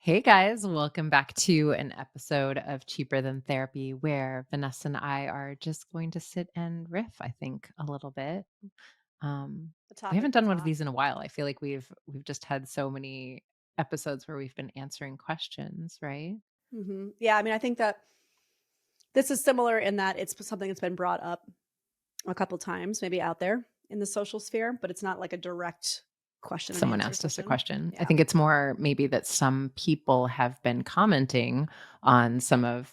Hey guys, welcome back to an episode of Cheaper Than Therapy where Vanessa and I are just going to sit and riff, I think, a little bit. Um, The we topic haven't was done one of hot. these in a while. I feel like we've just had so many episodes where we've been answering questions, right? Yeah, I mean, I think that this is similar in that it's something that's been brought up a couple times, maybe out there in the social sphere, but it's not like a direct question and Someone answer asked us a session. question. I Yeah. think it's more maybe that some people have been commenting on some of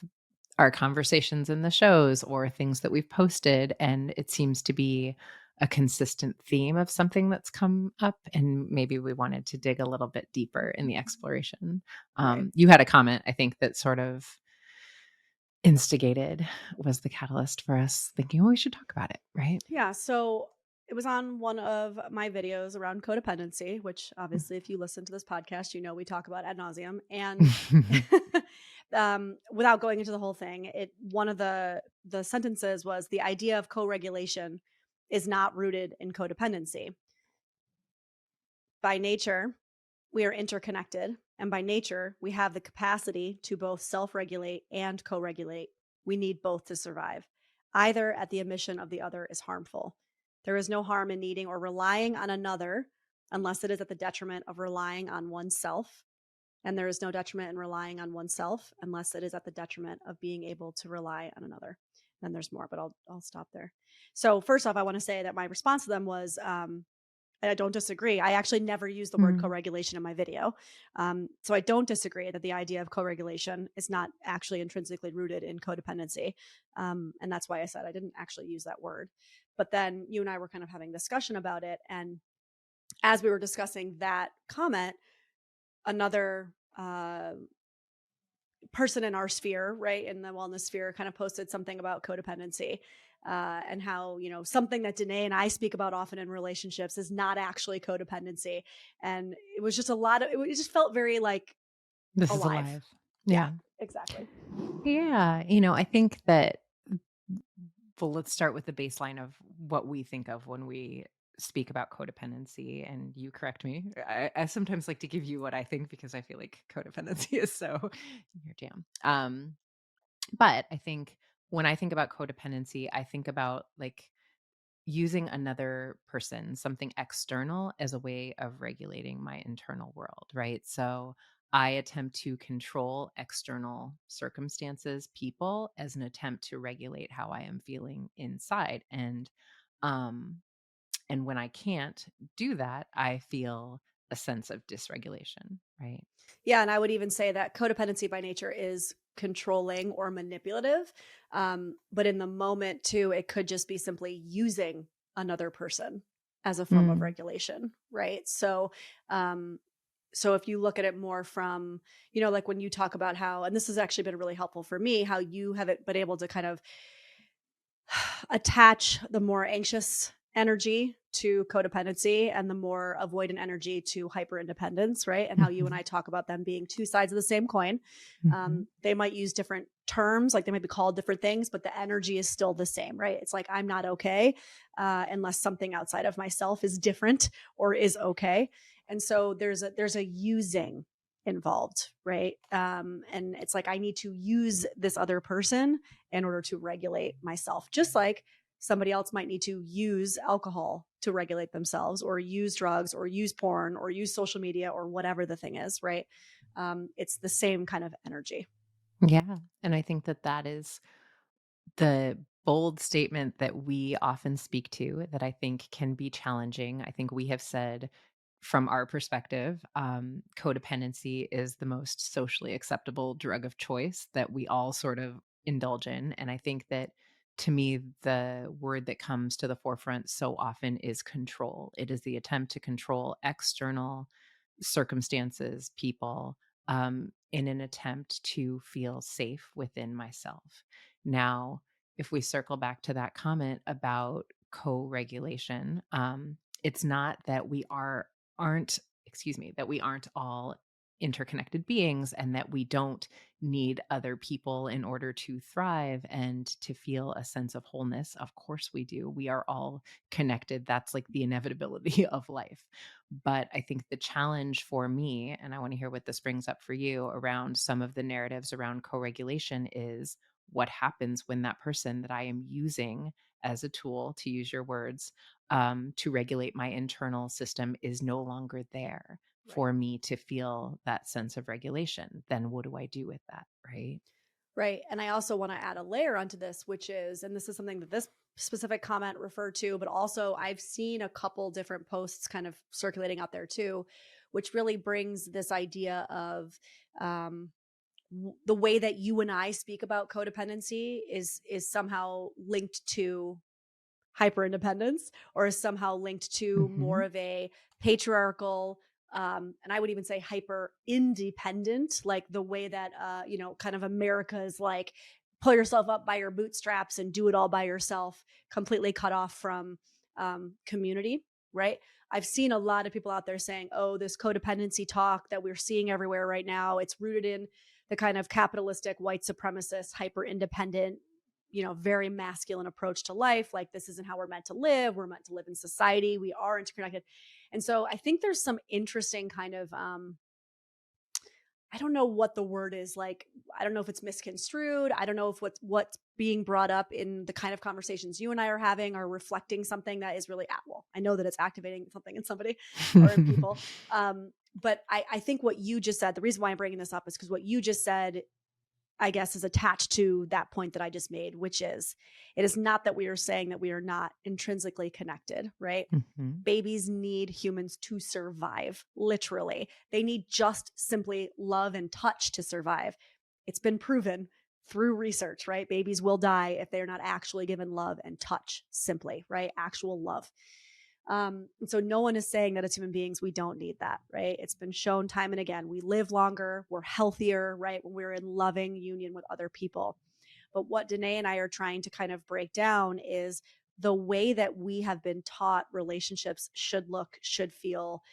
our conversations in the shows or things that we've posted, and it seems to be a consistent theme of something that's come up, and maybe we wanted to dig a little bit deeper in the exploration. Right. You had a comment, I think, that sort of instigated was the catalyst for us thinking, "Oh, we should talk about it," right? Yeah. So it was on one of my videos around codependency, which obviously, if you listen to this podcast, you know we talk about ad nauseum. And without going into the whole thing, it one of the sentences was the idea of co-regulation is not rooted in codependency. By nature, we are interconnected, and by nature, we have the capacity to both self regulate and co regulate. We need both to survive. Either at the omission of the other is harmful. There is no harm in needing or relying on another unless it is at the detriment of relying on oneself. And there is no detriment in relying on oneself unless it is at the detriment of being able to rely on another. Then there's more, but I'll stop there. So first off, I want to say that my response to them was, I don't disagree. I actually never use the word Mm. co-regulation in my video. So I don't disagree that the idea of co-regulation is not actually intrinsically rooted in codependency. And that's why I said I didn't actually use that word. But then you and I were kind of having a discussion about it. And as we were discussing that comment, another person in our sphere, right, in the wellness sphere, kind of posted something about codependency, and how, something that Danae and I speak about often in relationships is not actually codependency. And it was just it just felt very like This is alive. alive. Yeah, Yeah. exactly. Yeah, I think that well, let's start with the baseline of what we think of when we speak about codependency. And you correct me. I sometimes like to give you what I think because I feel like codependency is so your jam. But I think when I think about codependency, I think about like using another person, something external, as a way of regulating my internal world, right? So I attempt to control external circumstances, people, as an attempt to regulate how I am feeling inside. Um, and when I can't do that, I feel a sense of dysregulation, right? Yeah, and I would even say that codependency by nature is controlling or manipulative. But in the moment too, it could just be simply using another person as a form of Mm, regulation, right? Um, so if you look at it more from, like when you talk about how, and this has actually been really helpful for me, how you have been able to kind of attach the more anxious energy to codependency and the more avoidant energy to hyper independence, right? And how you and mhm, I talk about them being two sides of the same coin. mhm. They might use different terms, like they might be called different things, but the energy is still the same, right? It's like I'm not okay unless something outside of myself is different or is okay. And so there's a using involved, right? And it's like I need to use this other person in order to regulate myself, just like somebody else might need to use alcohol to regulate themselves or use drugs or use porn or use social media or whatever the thing is, right? It's the same kind of energy. Yeah. And I think that that is the bold statement that we often speak to that I think can be challenging. I think we have said from our perspective, codependency is the most socially acceptable drug of choice that we all sort of indulge in. And I think that to me, the word that comes to the forefront so often is control. It is the attempt to control external circumstances, people, in an attempt to feel safe within myself. Now, if we circle back to that comment about co-regulation, it's not that we aren't, excuse me, that we aren't all interconnected beings and that we don't need other people in order to thrive and to feel a sense of wholeness. Of course, we do. We are all connected. That's like the inevitability of life. But I think the challenge for me, and I want to hear what this brings up for you around some of the narratives around co regulation, is what happens when that person that I am using as a tool, to use your words, to regulate my internal system is no longer there Right. for me to feel that sense of regulation. Then what do I do with that? Right. Right. And I also want to add a layer onto this, which is, and this is something that this specific comment referred to, but also I've seen a couple different posts kind of circulating out there too, which really brings this idea of um, the way that you and I speak about codependency is somehow linked to hyper independence or is somehow linked to more Hmm. of a patriarchal and I would even say hyper independent, like the way that kind of America is like pull yourself up by your bootstraps and do it all by yourself, completely cut off from community, right? I've seen a lot of people out there saying, oh, this codependency talk that we're seeing everywhere right now, it's rooted in the kind of capitalistic white supremacist hyper independent, very masculine approach to life. Like, this isn't how we're meant to live. We're meant to live in society. We are interconnected. And so I think there's some interesting kind of, I don't know what the word is. Like, I don't know if it's misconstrued. I don't know if what's being brought up in the kind of conversations you and I are having are reflecting something that is really well, I know that it's activating something in somebody or in people. But I think what you just said, the reason why I'm bringing this up is because what you just said, I guess, is attached to that point that I just made, which is it is not that we are saying that we are not intrinsically connected, right? Hmm. Babies need humans to survive, literally. They need just simply love and touch to survive. It's been proven through research, right? Babies will die if they're not actually given love and touch, simply, right? Actual love. And so no one is saying that as human beings, we don't need that, right? It's been shown time and again. We live longer, we're healthier, right? When we're in loving union with other people. But what Danae and I are trying to kind of break down is the way that we have been taught relationships should look, should feel,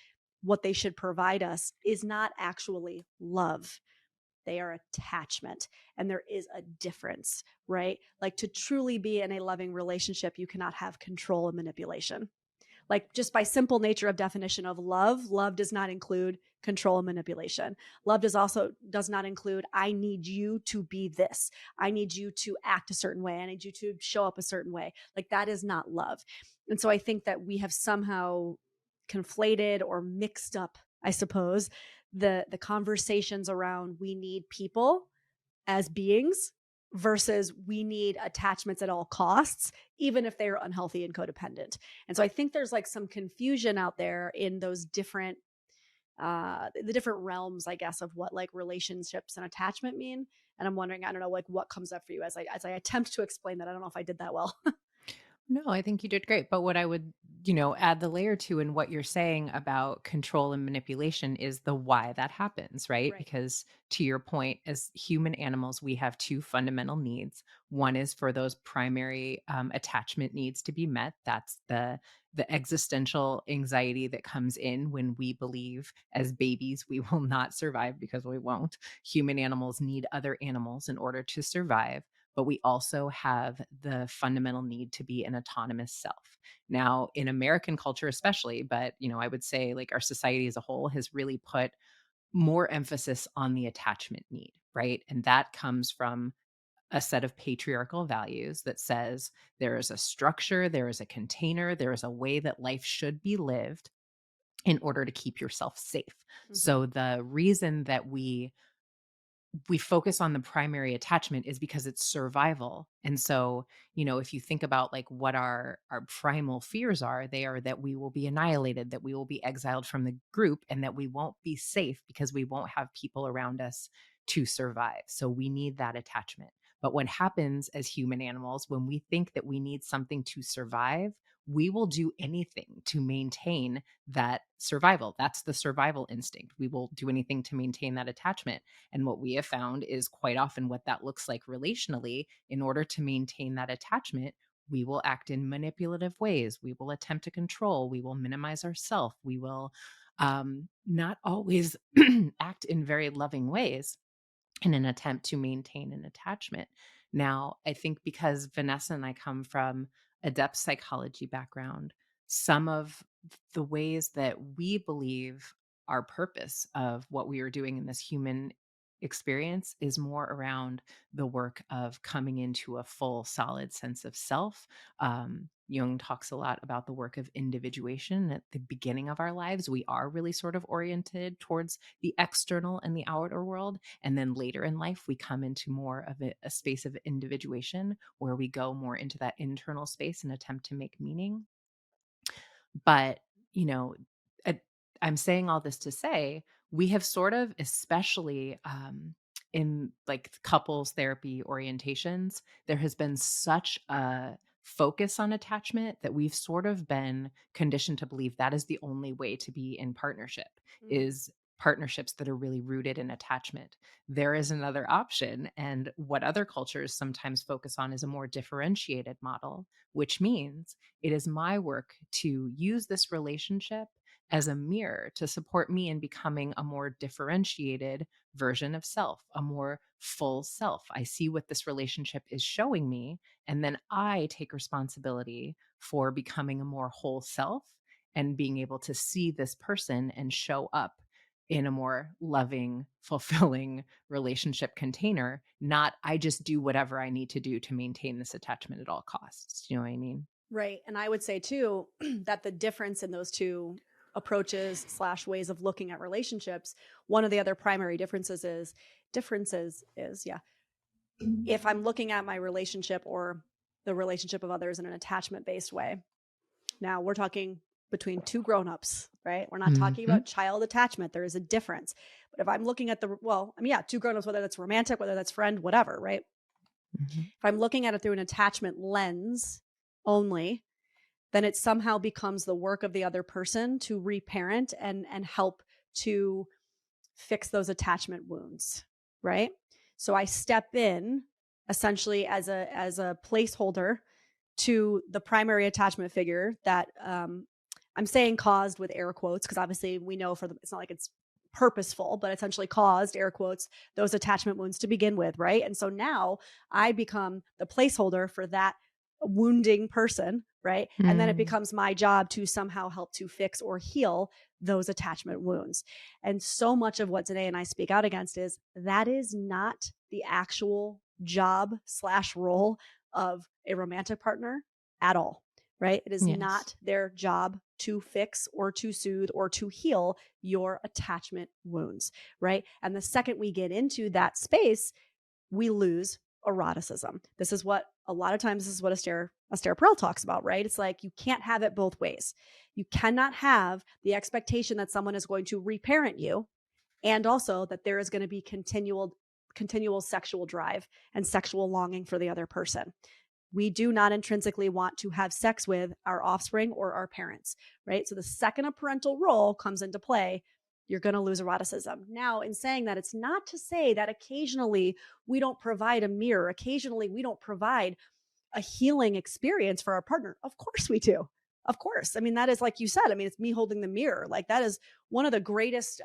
what they should provide us is not actually love. They are attachment. And there is a difference, right? Like, to truly be in a loving relationship, you cannot have control and manipulation. Like, just by simple nature of definition of love does not include control and manipulation. Love does not include, I need you to be this. I need you to act a certain way. I need you to show up a certain way. Like, that is not love. And so I think that we have somehow conflated or mixed up, I suppose, the conversations around we need people as beings versus we need attachments at all costs, even if they are unhealthy and codependent. And so I think there's like some confusion out there in those different the different realms, I guess, of what like relationships and attachment mean. And I'm wondering, I don't know, like what comes up for you as I attempt to explain that. I don't know if I did that well. No, I think you did great. But what I would, add the layer to in what you're saying about control and manipulation is the why that happens, right? Right. Because to your point, as human animals, we have two fundamental needs. One is for those primary attachment needs to be met. That's the existential anxiety that comes in when we believe as babies we will not survive because we won't. Human animals need other animals in order to survive, but we also have the fundamental need to be an autonomous self. Now, in American culture especially, but I would say like our society as a whole has really put more emphasis on the attachment need, right? And that comes from a set of patriarchal values that says there is a structure, there is a container, there is a way that life should be lived in order to keep yourself safe. Hmm. So the reason that we focus on the primary attachment is because it's survival. And so, if you think about like what our primal fears are, they are that we will be annihilated, that we will be exiled from the group, and that we won't be safe because we won't have people around us to survive. So we need that attachment. But what happens as human animals when we think that we need something to survive, we will do anything to maintain that survival. That's the survival instinct. We will do anything to maintain that attachment. And what we have found is quite often what that looks like relationally. In order to maintain that attachment, we will act in manipulative ways. We will attempt to control. We will minimize ourself. We will not always act in very loving ways in an attempt to maintain an attachment. Now, I think because Vanessa and I come from a depth psychology background, some of the ways that we believe our purpose of what we are doing in this human experience is more around the work of coming into a full, solid sense of self. Jung talks a lot about the work of individuation. At the beginning of our lives, we are really sort of oriented towards the external and the outer world. And then later in life, we come into more of a space of individuation where we go more into that internal space and attempt to make meaning. But, you know, uh, I'm saying all this to say, we have sort of, especially in like couples therapy orientations, there has been such a focus on attachment that we've sort of been conditioned to believe that is the only way to be in partnership Mhm. is partnerships that are really rooted in attachment. There is another option, and what other cultures sometimes focus on is a more differentiated model, which means it is my work to use this relationship as a mirror to support me in becoming a more differentiated version of self, a more full self. I see what this relationship is showing me, and then I take responsibility for becoming a more whole self and being able to see this person and show up in a more loving, fulfilling relationship container, not I just do whatever I need to do to maintain this attachment at all costs. You know what I mean? Right. And I would say too that the difference in those two approaches slash ways of looking at relationships, one of the other primary differences is yeah, if I'm looking at my relationship or the relationship of others in an attachment based way. Now we're talking between two grown-ups, right? We're not talking Mhm. about child attachment. There is a difference. But if I'm looking at yeah, two grown-ups, whether that's romantic, whether that's friend, whatever, right? Mhm. If I'm looking at it through an attachment lens only, then it somehow becomes the work of the other person to reparent and help to fix those attachment wounds, right? So I step in essentially as a placeholder to the primary attachment figure that I'm saying caused with air quotes because obviously we know it's not like it's purposeful, but essentially caused air quotes those attachment wounds to begin with, right? And so now I become the placeholder for that wounding person, right? And then it Mm. becomes my job to somehow help to fix or heal those attachment wounds. And so much of what Danae and I speak out against is that is not the actual job slash role of a romantic partner at all, right? It is Yes. not their job to fix or to soothe or to heal your attachment wounds, right? And the second we get into that space, we lose eroticism. This is what a lot of times this is what Esther Perel talks about, right? It's like you can't have it both ways. You cannot have the expectation that someone is going to reparent you and also that there is going to be continual sexual drive and sexual longing for the other person. We do not intrinsically want to have sex with our offspring or our parents, right? So the second a parental role comes into play, you're going to lose eroticism. Now, in saying that, it's not to say that occasionally we don't provide a mirror, occasionally we don't provide a healing experience for our partner. Of course we do. Of course. I mean, that is like you said, I mean, it's me holding the mirror. Like that is one of the greatest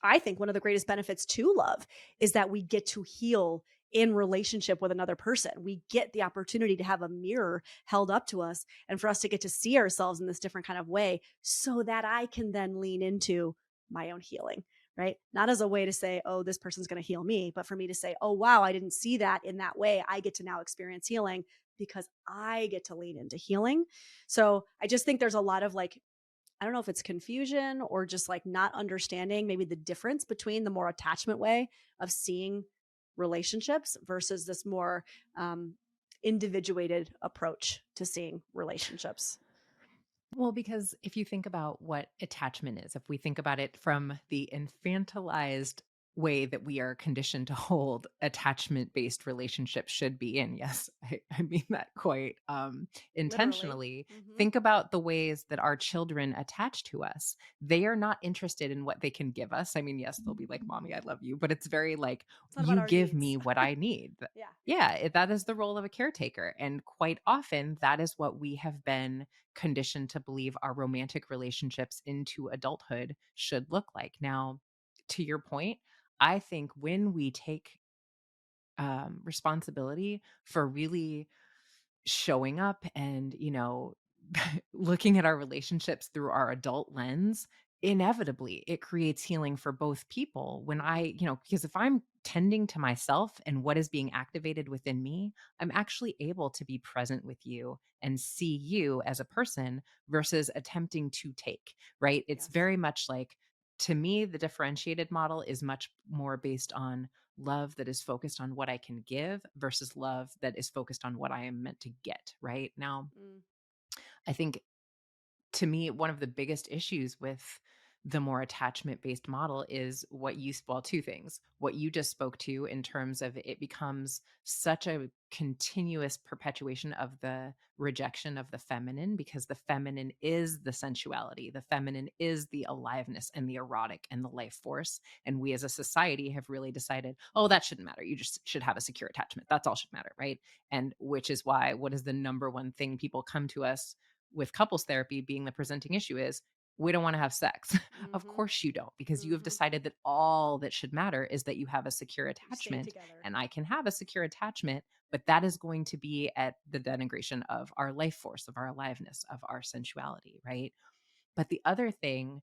I think one of the greatest benefits to love is that we get to heal in relationship with another person. We get the opportunity to have a mirror held up to us and for us to get to see ourselves in this different kind of way so that I can then lean into my own healing, right? Not as a way to say, oh, this person's going to heal me, but for me to say, oh, wow, I didn't see that in that way. I get to now experience healing because I get to lean into healing. So I just think there's a lot of like I don't know if it's confusion or just like not understanding maybe the difference between the more attachment way of seeing relationships versus this more individuated approach to seeing relationships. Well, because if you think about what attachment is, if we think about it from the infantilized way that we are conditioned to hold attachment-based relationships should be in. Yes, I mean that quite Literally. intentionally. Mhm. Think about the ways that our children attach to us. They are not interested in what they can give us. I mean, yes, they'll be like, "Mommy, I love you," but it's very like, It's not about "You our give needs. me what I need." Yeah. Yeah, that is the role of a caretaker. And quite often, that is what we have been conditioned to believe our romantic relationships into adulthood should look like. Now, to your point, I think when we take responsibility for really showing up and, looking at our relationships through our adult lens, inevitably it creates healing for both people. When Mhm. because if I'm tending to myself and what is being activated within me, I'm actually able to be present with you and see you as a person versus attempting to take, right? It's Yes. very much like, to me, the differentiated model is much more based on love that is focused on what I can give versus love that is focused on what I am meant to get, right? Now, Mm. I think, to me, one of the biggest issues with the more attachment based model is well, two things. What you just spoke to, in terms of it becomes such a continuous perpetuation of the rejection of the feminine, because the feminine is the sensuality, the feminine is the aliveness and the erotic and the life force. And we as a society have really decided, oh, that shouldn't matter. You just should have a secure attachment. That's all should matter. Right. And which is why, what is the number one thing people come to us with couples therapy being the presenting issue is, we don't want to have sex. Of Mhm. course you don't, because you have Mhm. decided that all that should matter is that you have a secure You stay attachment. together. And I can have a secure attachment, but that is going to be at the denigration of our life force, of our aliveness, of our sensuality, right? But the other thing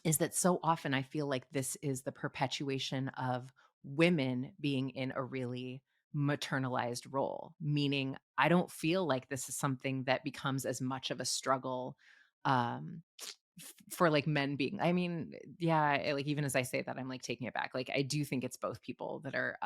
is that so often I feel like this is the perpetuation of women being in a really maternalized role, meaning I don't feel like this is something that becomes as much of a struggle for like men being, I mean, yeah, like even as I say that, I'm like taking it back. Like I do think it's both people that are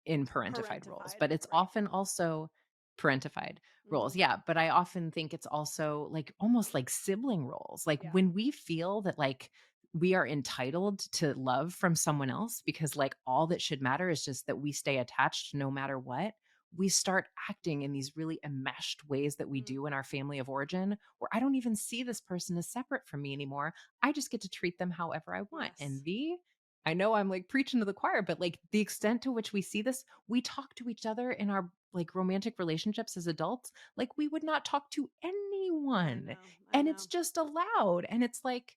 in parentified roles, Parentified, but it's right. often also parentified roles. Mhm. Yeah, but I often think it's also like almost like sibling roles. Like Yeah. when we feel that like we are entitled to love from someone else because like all that should matter is just that we stay attached no matter what, we start acting in these really enmeshed ways that we Mm. do in our family of origin, where I don't even see this person as separate from me anymore. I just get to treat them however I want. Yes. And I know I'm like preaching to the choir, but like the extent to which we see this, we talk to each other in our like romantic relationships as adults like we would not talk to I anyone. know. I And it's know. just allowed. And it's like,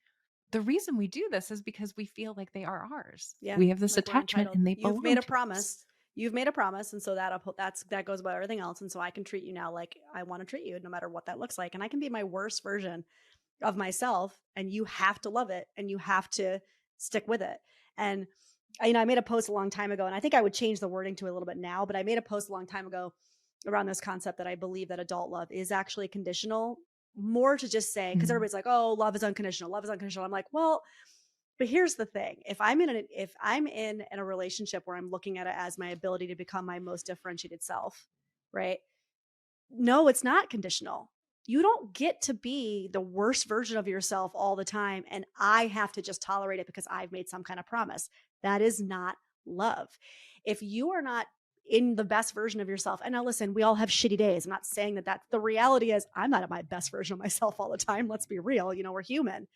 the reason we do this is because we feel like they are ours. Yeah, We have this like we're attachment entitled. and they You've belong made a to promise. us. You've made a promise, and so that goes about everything else. And so I can treat you now like I want to treat you, no matter what that looks like. And I can be my worst version of myself, and you have to love it, and you have to stick with it. And I made a post a long time ago, and I think I would change the wording to a little bit now. But I made a post a long time ago around this concept that I believe that adult love is actually conditional. More to just say, because Mm, everybody's like, "Oh, love is unconditional. Love is unconditional." I'm like, well, but here's the thing. If I'm in a relationship where I'm looking at it as my ability to become my most differentiated self, right? No, it's not conditional. You don't get to be the worst version of yourself all the time and I have to just tolerate it because I've made some kind of promise. That is not love. If you are not in the best version of yourself, and now listen, we all have shitty days. I'm not saying that the reality is I'm not at my best version of myself all the time. Let's be real. We're human.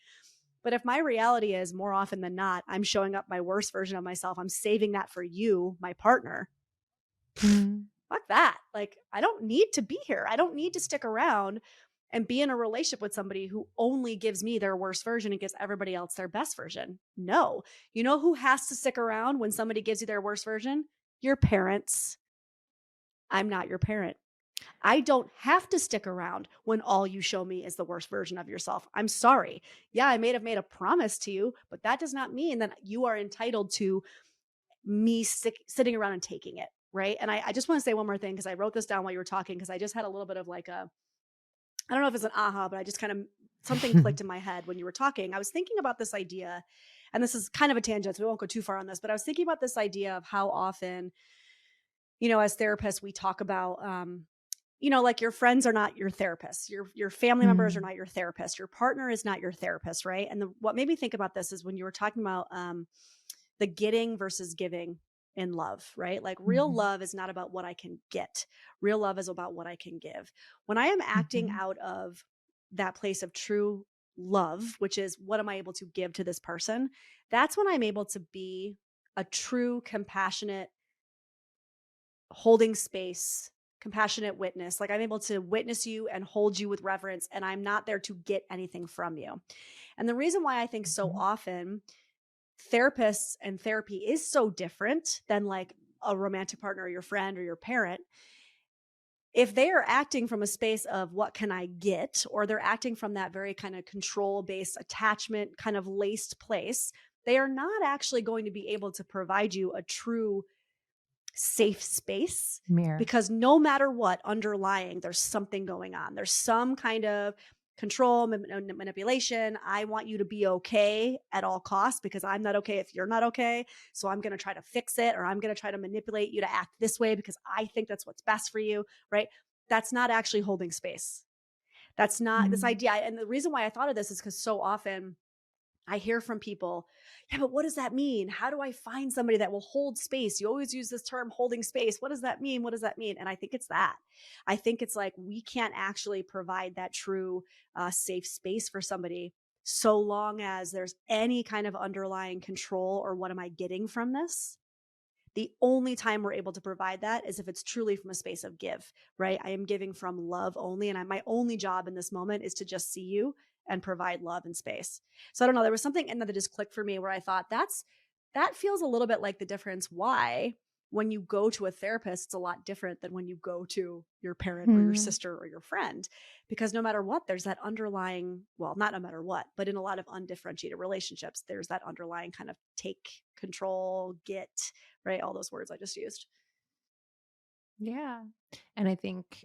But if my reality is more often than not, I'm showing up my worst version of myself, I'm saving that for you, my partner. mm, Fuck that. Like, I don't need to be here. I don't need to stick around and be in a relationship with somebody who only gives me their worst version and gives everybody else their best version. No. You know who has to stick around when somebody gives you their worst version? Your parents. I'm not your parent. I don't have to stick around when all you show me is the worst version of yourself. I'm sorry. Yeah, I may have made a promise to you, but that does not mean that you are entitled to me sitting around and taking it. Right. And I just want to say one more thing because I wrote this down while you were talking because I just had a little bit of like I don't know if it's an aha, but I just kind of something clicked in my head when you were talking. I was thinking about this idea, and this is kind of a tangent, so we won't go too far on this, but I was thinking about this idea of how often, as therapists, we talk about like your friends are not your therapists. Your family members are mm, not your therapist. Your partner is not your therapist, right? And what made me think about this is when you were talking about the getting versus giving in love, right? Like real Mhm. love is not about what I can get. Real love is about what I can give. When I am acting Mhm. out of that place of true love, which is what am I able to give to this person? That's when I'm able to be a true, compassionate, holding space, compassionate witness. Like I'm able to witness you and hold you with reverence, and I'm not there to get anything from you. And the reason why I think so Mhm. often therapists and therapy is so different than like a romantic partner or your friend or your parent, if they are acting from a space of what can I get, or they're acting from that very kind of control based attachment, kind of laced place, they are not actually going to be able to provide you a true safe space, Mirror. because no matter what underlying, there's something going on. There's some kind of control, manipulation. I want you to be okay at all costs because I'm not okay if you're not okay. So I'm going to try to fix it, or I'm going to try to manipulate you to act this way because I think that's what's best for you, right? That's not actually holding space. That's not this Mm. idea. And the reason why I thought of this is because so often I hear from people, yeah, but what does that mean? How do I find somebody that will hold space? You always use this term holding space. What does that mean? What does that mean? And I think it's that. I think it's like we can't actually provide that true safe space for somebody so long as there's any kind of underlying control or what am I getting from this? The only time we're able to provide that is if it's truly from a space of give, right? I am giving from love only. And my only job in this moment is to just see you and provide love and space. So I don't know. There was something in that just clicked for me where I thought that feels a little bit like the difference why when you go to a therapist, it's a lot different than when you go to your parent or your Mm. sister or your friend. Because no matter what, there's that underlying, well, not no matter what, but in a lot of undifferentiated relationships, there's that underlying kind of take control, get, right? All those words I just used. Yeah. And I think,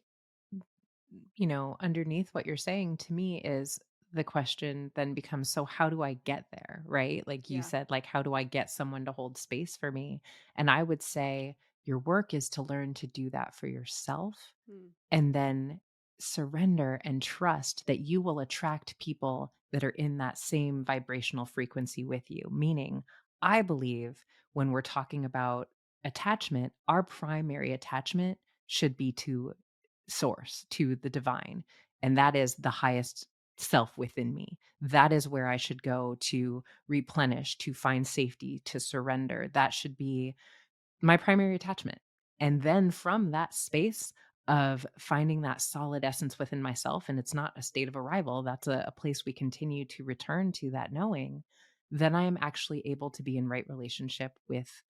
underneath what you're saying to me is the question then becomes, so how do I get there? Right. Like you Yeah. said, like, how do I get someone to hold space for me? And I would say your work is to learn to do that for yourself Mm. and then surrender and trust that you will attract people that are in that same vibrational frequency with you. Meaning, I believe when we're talking about attachment, our primary attachment should be to source, to the divine. And that is the highest self within me. That is where I should go to replenish, to find safety, to surrender. That should be my primary attachment. And then from that space of finding that solid essence within myself, and it's not a state of arrival, that's a place we continue to return to that knowing, then I am actually able to be in right relationship with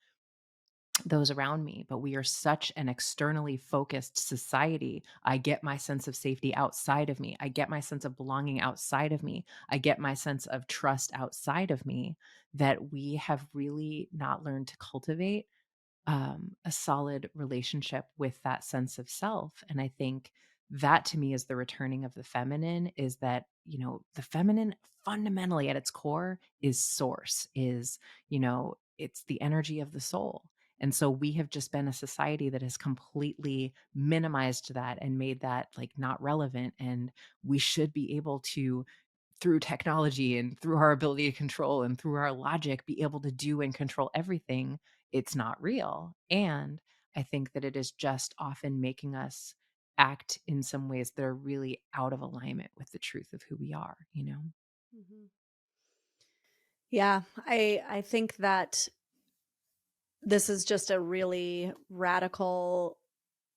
those around me. But we are such an externally focused society. I get my sense of safety outside of me. I get my sense of belonging outside of me. I get my sense of trust outside of me, that we have really not learned to cultivate a solid relationship with that sense of self. And I think that to me is the returning of the feminine, is that, the feminine fundamentally at its core is source, is, it's the energy of the soul. And so we have just been a society that has completely minimized that and made that like not relevant. And we should be able to, through technology and through our ability to control and through our logic, be able to do and control everything. It's not real. And I think that it is just often making us act in some ways that are really out of alignment with the truth of who we are, you know? Mhm. Yeah, I think that this is just a really radical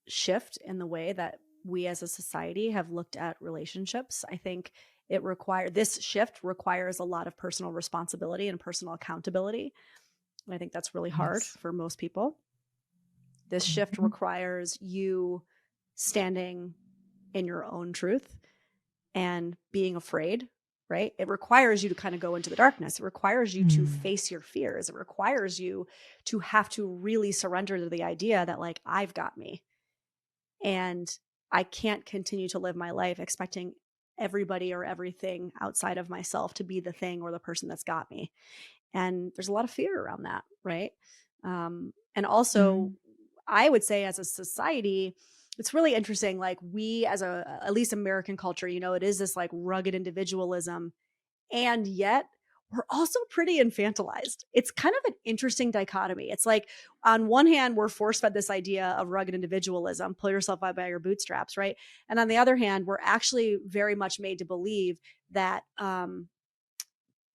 shift in the way that we as a society have looked at relationships. I think this shift requires a lot of personal responsibility and personal accountability. And I think that's really hard Yes. for most people. This shift Mhm. requires you standing in your own truth and being afraid, right? It requires you to kind of go into the darkness. It requires you to Mm. face your fears. It requires you to have to really surrender to the idea that, like, I've got me. And I can't continue to live my life expecting everybody or everything outside of myself to be the thing or the person that's got me. And there's a lot of fear around that, right? And also, Mm. I would say as a society, it's really interesting. Like we, as at least American culture, it is this like rugged individualism, and yet we're also pretty infantilized. It's kind of an interesting dichotomy. It's like, on one hand, we're force fed this idea of rugged individualism, pull yourself up by your bootstraps, right? And on the other hand, we're actually very much made to believe that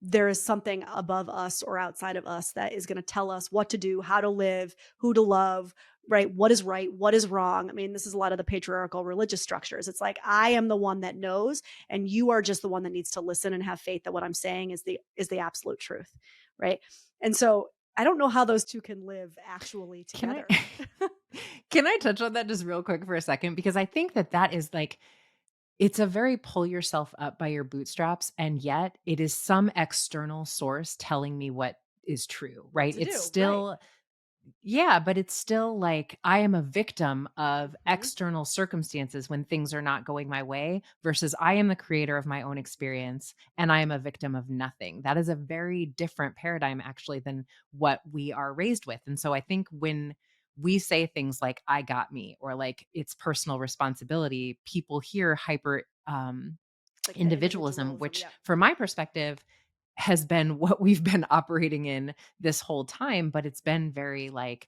there is something above us or outside of us that is going to tell us what to do, how to live, who to love, right, what is wrong. I mean, this is a lot of the patriarchal religious structures. It's like, I am the one that knows, and you are just the one that needs to listen and have faith that what I'm saying is the absolute truth, right? And so I don't know how those two can live actually Can I together. can I touch on that just real quick for a second? Because I think that that is like it's a very pull yourself up by your bootstraps, and yet it is some external source telling me what is true, What right? to It's do, right? still yeah, but it's still like I am a victim of Hmm. external circumstances when things are not going my way versus I am the creator of my own experience and I am a victim of nothing. That is a very different paradigm actually than what we are raised with. And so I think when we say things like I got me or like it's personal responsibility, people hear hyper Like the individualism, individualism, which yeah. from my perspective has been what we've been operating in this whole time, but it's been very like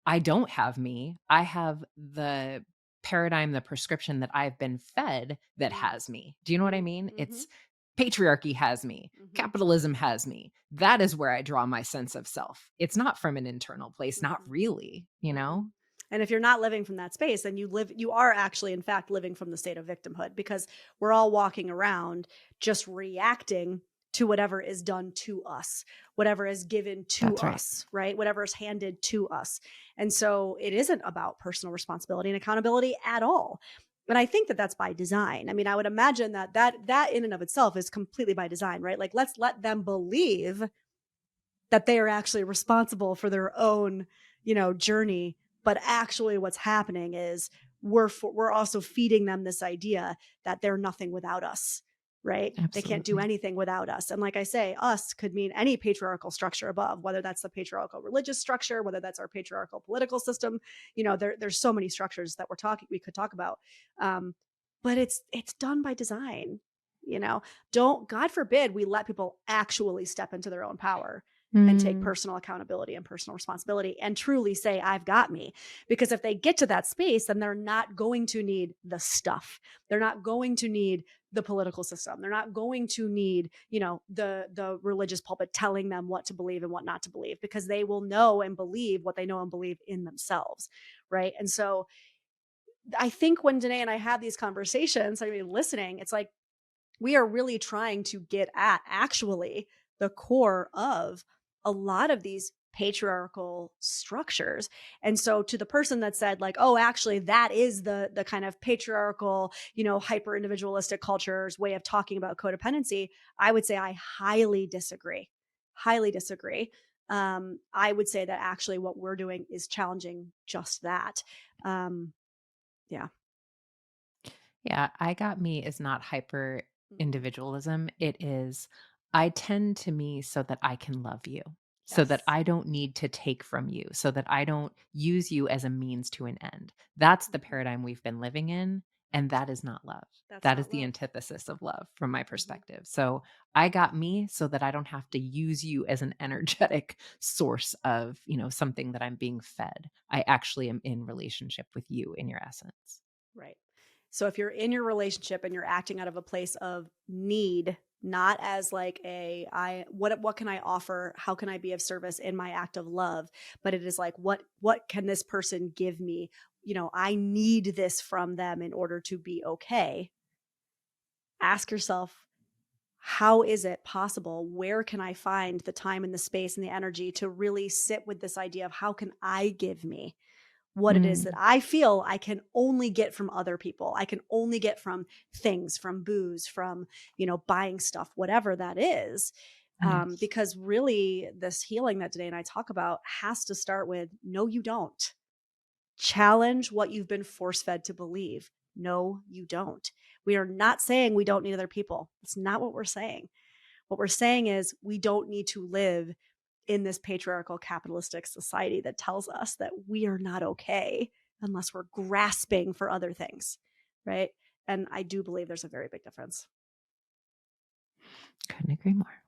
I don't have me. I have the paradigm, the prescription that I've been fed that Mm, has me. Do you know what I mean? mm-hmm, It's patriarchy has me. mm-hmm, Capitalism has me. That is where I draw my sense of self. It's not from an internal place, not mm-hmm. really, you Mm-mm. know? And if you're not living from that space, then you are actually, in fact, living from the state of victimhood, because we're all walking around just reacting to whatever is done to us, whatever is given to That's right. us, right? Whatever is handed to us. And so it isn't about personal responsibility and accountability at all. And I think that that's by design. I mean, I would imagine that in and of itself is completely by design, right? Like, let's let them believe that they are actually responsible for their own, journey. But actually, what's happening is we're also feeding them this idea that they're nothing without us, right? They can't do Absolutely. anything without us. And like I say, us could mean any patriarchal structure above, whether that's the patriarchal religious structure, whether that's our patriarchal political system. There's so many structures that we could talk about. Um, but it's done by design. You know, don't God forbid we let people actually step into their own power and take Mm, personal accountability and personal responsibility and truly say, I've got me. Because if they get to that space, then they're not going to need the stuff. They're not going to need the political system. They're not going to need, the religious pulpit telling them what to believe and what not to believe, because they will know and believe what they know and believe in themselves. Right. And so I think when Danae and I have these conversations, I mean, listening, it's like we are really trying to get at actually the core of a lot of these patriarchal structures. And so to the person that said like, oh, actually that is the kind of patriarchal, hyper individualistic culture's way of talking about codependency, I would say I highly disagree. Highly disagree. I would say that actually what we're doing is challenging just that. Um, yeah. yeah, I got me is not hyper Mm-mm. individualism. It is I tend to me so that I can love you, so that Yes. I don't need to take from you, so that I don't use you as a means to an end. That's the Mhm. paradigm we've been living in, and that is not love. That's That is not the love. antithesis of love from my Mhm. perspective. So I got me so that I don't have to use you as an energetic source of, something that I'm being fed. I actually am in relationship with you in your essence. Right. So if you're in your relationship and you're acting out of a place of need, not as like a what can I offer? How can I be of service in my act of love? But it is like, what can this person give me? I need this from them in order to be okay. Ask yourself, how is it possible? Where can I find the time and the space and the energy to really sit with this idea of how can I give me what it is that Mm, I feel I can only get from other people. I can only get from things, from booze, from, buying stuff, whatever that is. yes. Because really, this healing that Danae and I talk about has to start with no, you don't. Challenge what you've been force fed to believe. No, you don't. We are not saying we don't need other people. That's not what we're saying. What we're saying is we don't need to live in this patriarchal capitalistic society that tells us that we are not okay unless we're grasping for other things, right? And I do believe there's a very big difference. Couldn't agree more.